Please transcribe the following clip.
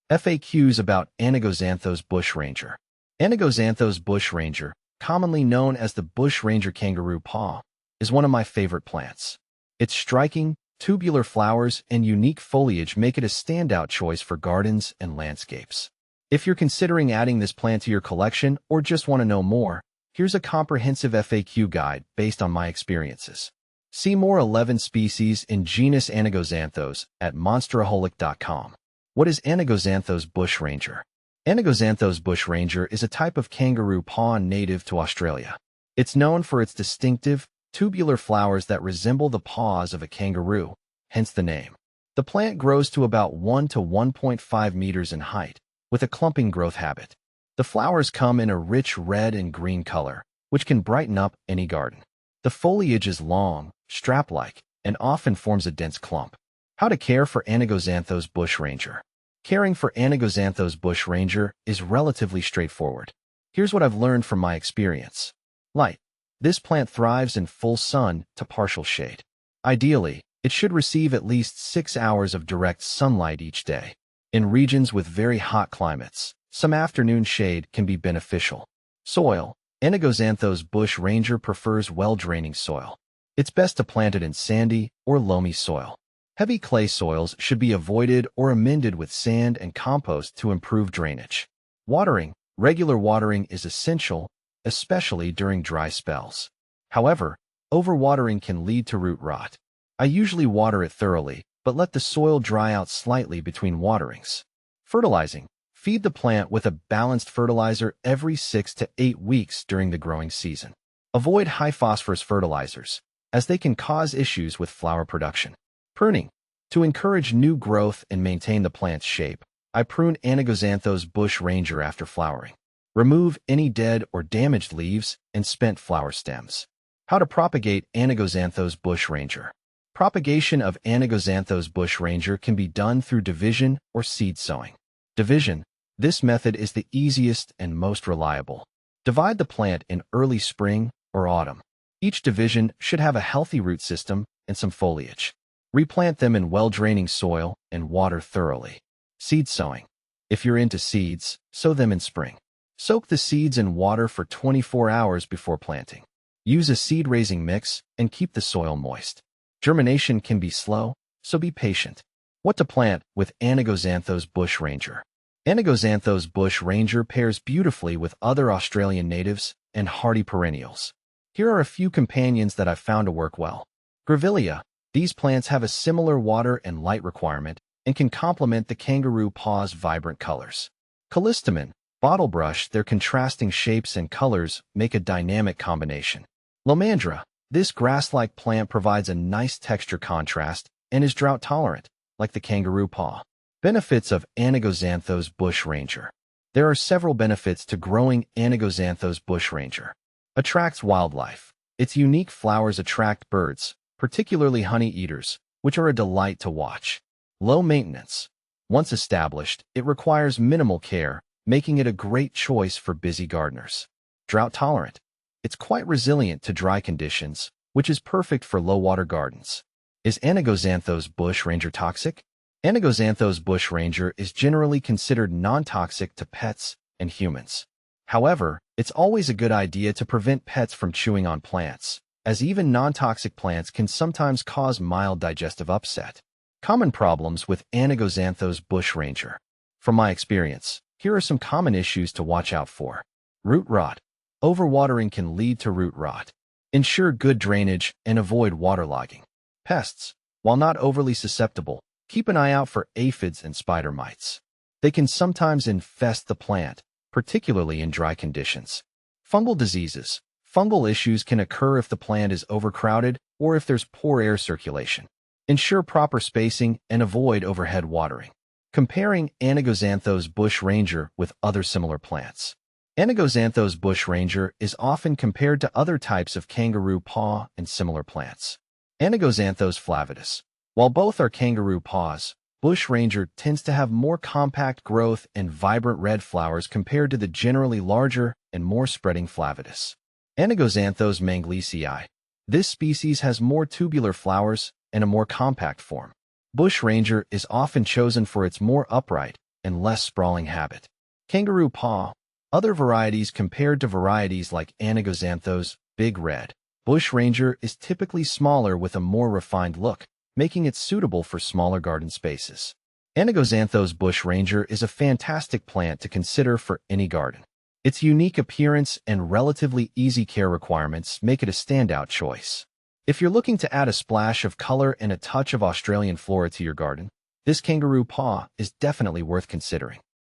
FAQs about Anigozanthos bushranger. Anigozanthos bushranger, commonly known as the bushranger kangaroo paw, is one of my favorite plants. Its striking, tubular flowers and unique foliage make it a standout choice for gardens and landscapes. If you're considering adding this plant to your collection or just want to know more, here's a comprehensive FAQ guide based on my experiences. See more 11 species in genus Anigozanthos at monsteraholic.com. What is Anigozanthos bushranger? Anigozanthos bushranger is a type of kangaroo paw native to Australia. It's known for its distinctive, tubular flowers that resemble the paws of a kangaroo, hence the name. The plant grows to about 1 to 1.5 meters in height, with a clumping growth habit. The flowers come in a rich red and green color, which can brighten up any garden. The foliage is long, strap-like, and often forms a dense clump. How to care for Anigozanthos bushranger. Caring for Anigozanthos bushranger is relatively straightforward. Here's what I've learned from my experience. Light. This plant thrives in full sun to partial shade. Ideally, it should receive at least 6 hours of direct sunlight each day. In regions with very hot climates, some afternoon shade can be beneficial. Soil. Anigozanthos bushranger prefers well-draining soil. It's best to plant it in sandy or loamy soil. Heavy clay soils should be avoided or amended with sand and compost to improve drainage. Watering. Regular watering is essential, especially during dry spells. However, overwatering can lead to root rot. I usually water it thoroughly, but let the soil dry out slightly between waterings. Fertilizing. Feed the plant with a balanced fertilizer every 6 to 8 weeks during the growing season. Avoid high-phosphorus fertilizers, as they can cause issues with flower production. Pruning. To encourage new growth and maintain the plant's shape, I prune Anigozanthos bushranger after flowering. Remove any dead or damaged leaves and spent flower stems. How to propagate Anigozanthos bushranger. Propagation of Anigozanthos bushranger can be done through division or seed sowing. Division. This method is the easiest and most reliable. Divide the plant in early spring or autumn. Each division should have a healthy root system and some foliage. Replant them in well-draining soil and water thoroughly. Seed sowing. If you're into seeds, sow them in spring. Soak the seeds in water for 24 hours before planting. Use a seed-raising mix and keep the soil moist. Germination can be slow, so be patient. What to plant with Anigozanthos bushranger. Anigozanthos bushranger pairs beautifully with other Australian natives and hardy perennials. Here are a few companions that I've found to work well. Grevillea. These plants have a similar water and light requirement and can complement the kangaroo paw's vibrant colors. Callistemon. Bottlebrush. Their contrasting shapes and colors make a dynamic combination. Lomandra. This grass-like plant provides a nice texture contrast and is drought-tolerant, like the kangaroo paw. Benefits of Anigozanthos bushranger. There are several benefits to growing Anigozanthos bushranger. Attracts wildlife. Its unique flowers attract birds, particularly honey-eaters, which are a delight to watch. Low maintenance. Once established, it requires minimal care, making it a great choice for busy gardeners. Drought-tolerant. It's quite resilient to dry conditions, which is perfect for low-water gardens. Is Anigozanthos bushranger toxic? Anigozanthos bushranger is generally considered non-toxic to pets and humans. However, it's always a good idea to prevent pets from chewing on plants, as even non-toxic plants can sometimes cause mild digestive upset. Common problems with Anigozanthos bushranger. From my experience, here are some common issues to watch out for. Root rot. Overwatering can lead to root rot. Ensure good drainage and avoid waterlogging. Pests. While not overly susceptible, keep an eye out for aphids and spider mites. They can sometimes infest the plant, particularly in dry conditions. Fungal diseases. Fungal issues can occur if the plant is overcrowded or if there's poor air circulation. Ensure proper spacing and avoid overhead watering. Comparing Anigozanthos bushranger with other similar plants. Anigozanthos bushranger is often compared to other types of kangaroo paw and similar plants. Anigozanthos flavidus. While both are kangaroo paws, bushranger tends to have more compact growth and vibrant red flowers compared to the generally larger and more spreading flavidus. Anigozanthos manglisii. This species has more tubular flowers and a more compact form. Bushranger is often chosen for its more upright and less sprawling habit. Kangaroo paw. Other varieties compared to varieties like Anigozanthos, Big Red. Bushranger is typically smaller with a more refined look, making it suitable for smaller garden spaces. Anigozanthos bushranger is a fantastic plant to consider for any garden. Its unique appearance and relatively easy care requirements make it a standout choice. If you're looking to add a splash of color and a touch of Australian flora to your garden, this kangaroo paw is definitely worth considering.